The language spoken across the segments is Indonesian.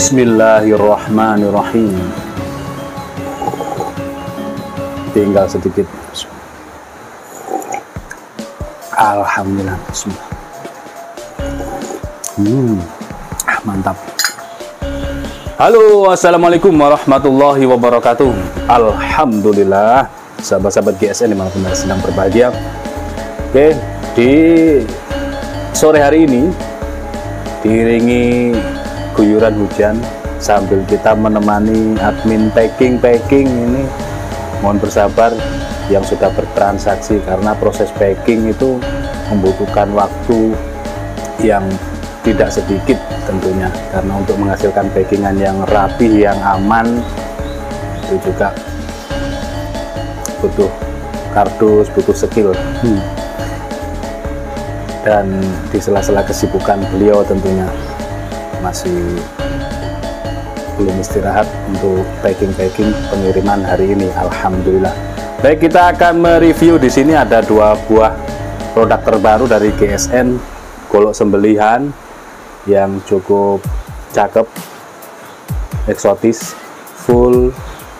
Bismillahirrahmanirrahim. Tinggal sedikit. Alhamdulillah. Bismillah. Mantap. Halo, assalamualaikum warahmatullahi wabarakatuh. Alhamdulillah, sahabat-sahabat GSN dimanapun Anda sedang berbahagia. Oke, di sore hari ini diiringi guyuran hujan sambil kita menemani admin packing ini. Mohon bersabar yang sudah bertransaksi karena proses packing itu membutuhkan waktu yang tidak sedikit tentunya, karena untuk menghasilkan packingan yang rapi, yang aman itu juga butuh kardus, butuh skill. Dan di sela-sela kesibukan beliau tentunya masih belum istirahat untuk packing pengiriman hari ini. Alhamdulillah. Baik, kita akan mereview. Di sini ada dua buah produk terbaru dari GSN, golok sembelihan yang cukup cakep, eksotis, full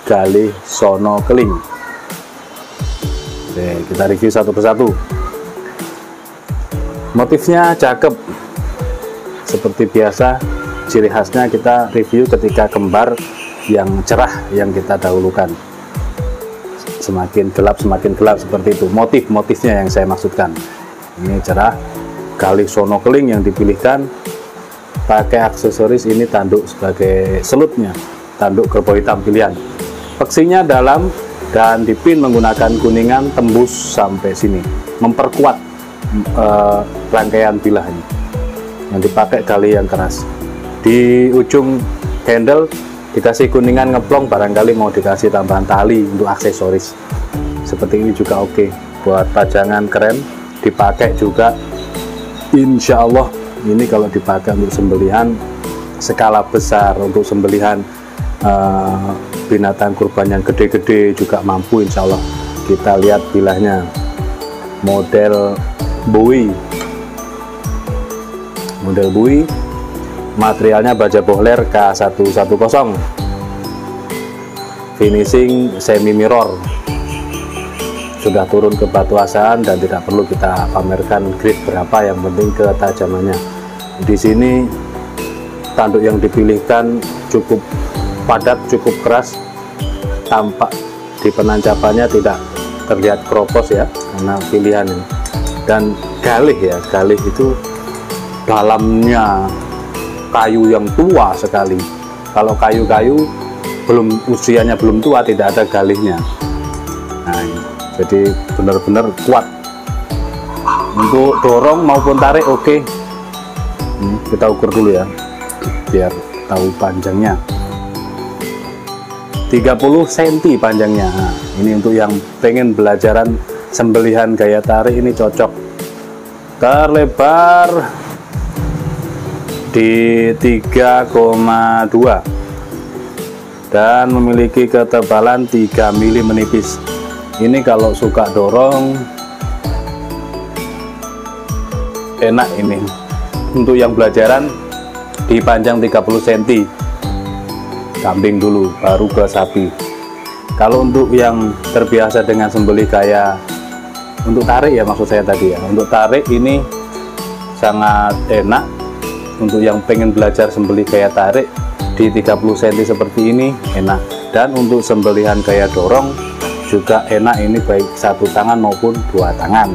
galih sono keling. Oke, kita review satu persatu. Motifnya cakep seperti biasa. Ciri khasnya kita review ketika kembar yang cerah yang kita dahulukan, semakin gelap seperti itu. Motifnya yang saya maksudkan. Ini cerah, galih sono keling yang dipilihkan, pakai aksesoris ini tanduk sebagai selutnya, tanduk kerbau hitam pilihan. Peksinya dalam dan dipin menggunakan kuningan tembus sampai sini, memperkuat rangkaian bilah ini. Yang dipakai galih yang keras. Di ujung handle dikasih kuningan ngeplong, barangkali mau dikasih tambahan tali untuk aksesoris. Seperti ini juga oke. Buat pajangan keren, dipakai juga. Insya Allah ini kalau dipakai untuk sembelihan skala besar, untuk sembelihan binatang kurban yang gede-gede juga mampu insya Allah. Kita lihat bilahnya, model Bowie, materialnya baja bohler K110, finishing semi mirror, sudah turun ke batu asan dan tidak perlu kita pamerkan grade berapa, yang penting ketajamannya. Di sini tanduk yang dipilihkan cukup padat, cukup keras, tampak di penancapannya tidak terlihat kropos ya, karena pilihan ini. Dan galih ya, galih itu dalamnya kayu yang tua sekali. Kalau kayu-kayu usianya belum tua, tidak ada galihnya. Nah, ini. Jadi benar-benar kuat untuk dorong maupun tarik. Oke. Kita ukur dulu ya biar tahu panjangnya. 30 cm panjangnya. Nah, ini untuk yang pengen belajaran sembelihan gaya tarik ini cocok. Terlebar di 3,2 dan memiliki ketebalan 3 mm menipis. Ini kalau suka dorong enak ini. Untuk yang belajaran dipanjang 30 cm, kambing dulu baru ke sapi. Kalau untuk yang terbiasa dengan sembelih gaya untuk tarik ya, maksud saya tadi ya, untuk tarik ini sangat enak. Untuk yang pengen belajar sembelih gaya tarik di 30 cm seperti ini enak. Dan untuk sembelihan gaya dorong juga enak, ini baik satu tangan maupun dua tangan.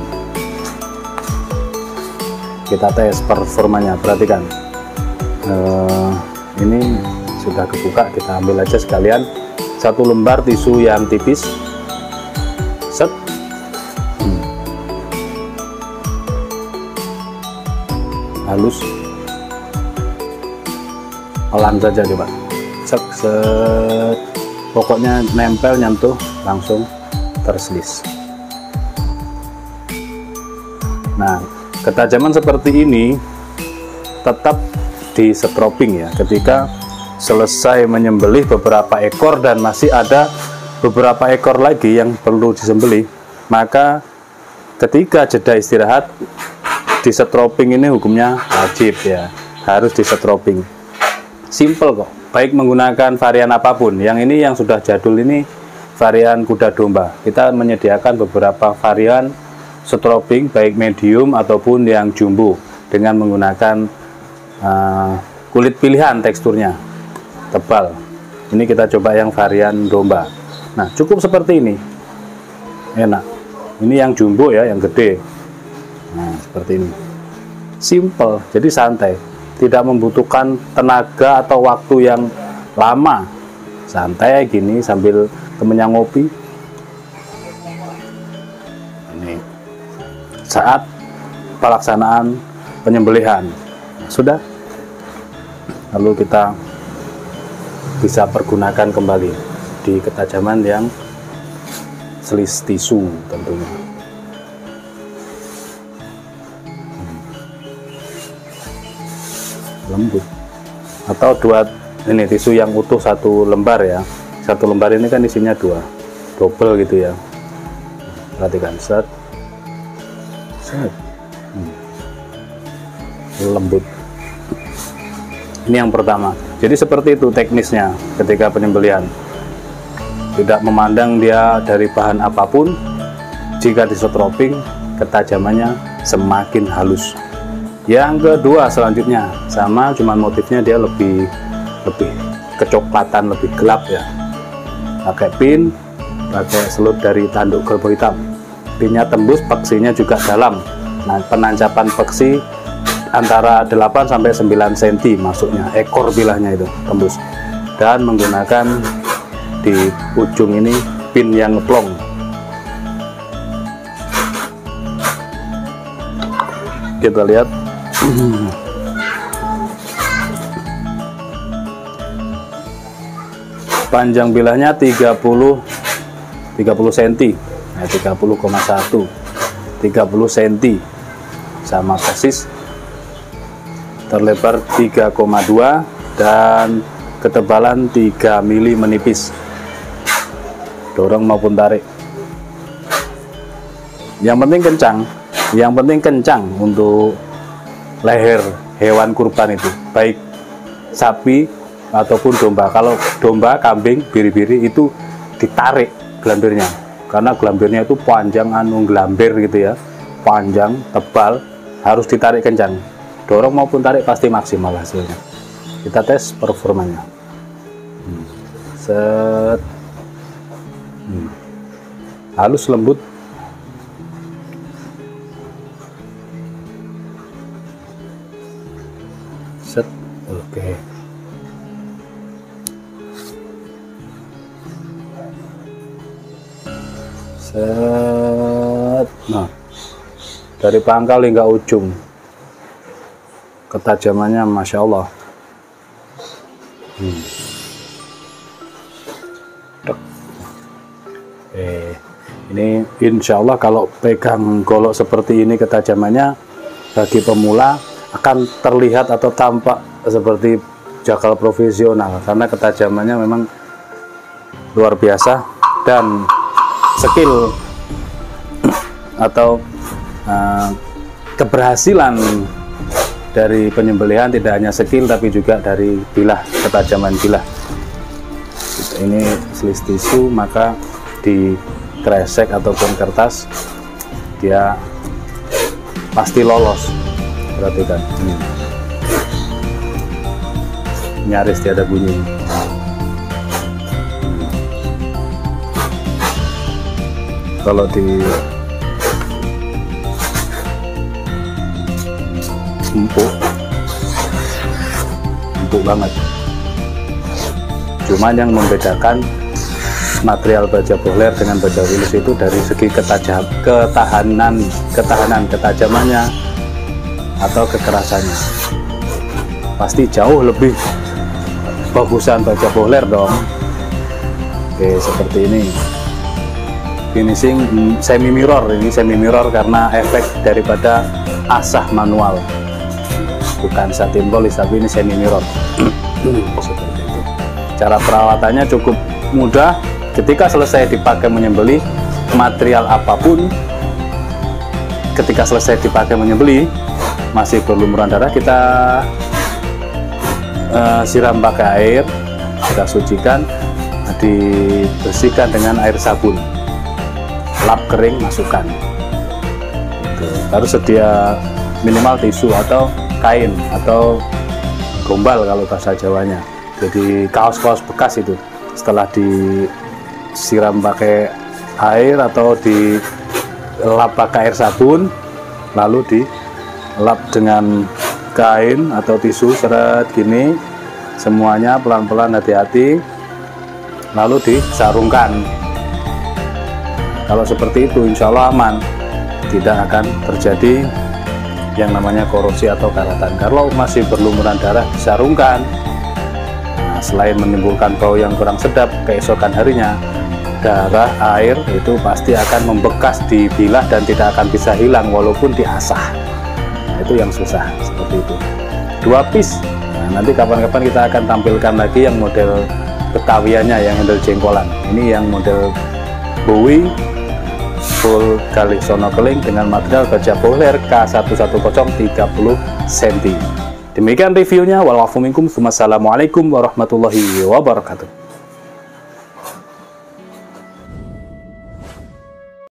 Kita tes performanya, perhatikan. Ini sudah kebuka, kita ambil aja sekalian satu lembar tisu yang tipis. Set. Halus. Pelan saja coba, set, set. Pokoknya nempel, nyentuh langsung terselis. Nah, ketajaman seperti ini tetap di setroping ya. Ketika selesai menyembelih beberapa ekor dan masih ada beberapa ekor lagi yang perlu disembelih, maka ketika jeda istirahat di setroping ini hukumnya wajib ya, harus di setroping. Simple kok, baik menggunakan varian apapun. Yang ini yang sudah jadul ini varian kuda domba. Kita menyediakan beberapa varian setroping baik medium ataupun yang jumbo dengan menggunakan kulit pilihan, teksturnya tebal. Ini kita coba yang varian domba. Nah, cukup seperti ini, enak. Ini yang jumbo ya, yang gede. Nah, seperti ini, simple, jadi santai, tidak membutuhkan tenaga atau waktu yang lama. Santai gini sambil temennya ngopi. Ini saat pelaksanaan penyembelihan sudah, lalu kita bisa pergunakan kembali di ketajaman yang selis tisu tentunya. Lembut. Atau dua, ini tisu yang utuh satu lembar ya. Satu lembar ini kan isinya dua, double gitu ya. Perhatikan, set, set. Lembut. Ini yang pertama. Jadi seperti itu teknisnya ketika penyembelihan. Tidak memandang dia dari bahan apapun, jika disetroping ketajamannya semakin halus. Yang kedua selanjutnya sama, cuman motifnya dia lebih kecoklatan, lebih gelap ya. Pakai pin, pakai selut dari tanduk kerbau hitam. Pinnya tembus, peksinya juga dalam. Nah, penancapan peksi antara 8 sampai 9 cm masuknya, ekor bilahnya itu tembus. Dan menggunakan di ujung ini pin yang ngeplong. Kita lihat. Panjang bilahnya 30 cm, ya 30,1, 30 cm sama persis. Terlebar 3,2 dan ketebalan 3 mili menipis. Dorong maupun tarik. Yang penting kencang untuk leher hewan kurban itu, baik sapi ataupun domba. Kalau domba, kambing, biri-biri itu ditarik gelambirnya, karena gelambirnya itu panjang, gelambir gitu ya, panjang, tebal, harus ditarik kencang. Dorong maupun tarik pasti maksimal hasilnya. Kita tes performanya. Set. Halus, lembut. Set. Oke. Set. Nah, dari pangkal hingga ujung ketajamannya Masya Allah. Ini insya Allah kalau pegang golok seperti ini ketajamannya, bagi pemula akan terlihat atau tampak seperti jakal profesional, karena ketajamannya memang luar biasa. Dan skill atau keberhasilan dari penyembelihan tidak hanya skill tapi juga dari bilah, ketajaman bilah. Ini selis tisu, maka di kresek ataupun kertas dia pasti lolos. Perhatikan ini, nyaris tiada bunyi. Kalau di empuk banget. Cuman yang membedakan material baja bohler dengan baja Willys itu dari segi ketahanan ketajamannya atau kekerasannya. Pasti jauh lebih bagusan baja bohler dong. Oke, seperti ini. Finishing semi mirror, ini semi mirror karena efek daripada asah manual, bukan satin polis, tapi ini semi mirror. Seperti itu. Cara perawatannya cukup mudah. Ketika selesai dipakai menyembelih, material apapun ketika selesai dipakai menyembelih masih berlumuran darah, kita siram pakai air, kita sucikan, dibersihkan dengan air sabun, lap kering, masukkan. Harus sedia minimal tisu atau kain atau gombal kalau bahasa Jawanya. Jadi kaos-kaos bekas itu setelah disiram pakai air atau dilap pakai air sabun, lalu dilap dengan kain atau tisu, seret gini semuanya, pelan-pelan, hati-hati, lalu disarungkan. Kalau seperti itu insya Allah aman, tidak akan terjadi yang namanya korosi atau karatan. Kalau masih berlumuran darah, disarungkan. Nah, selain menimbulkan bau yang kurang sedap, keesokan harinya darah, air itu pasti akan membekas di bilah dan tidak akan bisa hilang walaupun diasah. Nah, itu yang susah, seperti itu. 2 piece. Nah, nanti kapan-kapan kita akan tampilkan lagi yang model Betawiannya, yang handle jengkolan. Ini yang model Bowie full kali sono keling dengan material baja bohler K110 30 cm. Demikian reviewnya. Wassalamualaikum warahmatullahi wabarakatuh.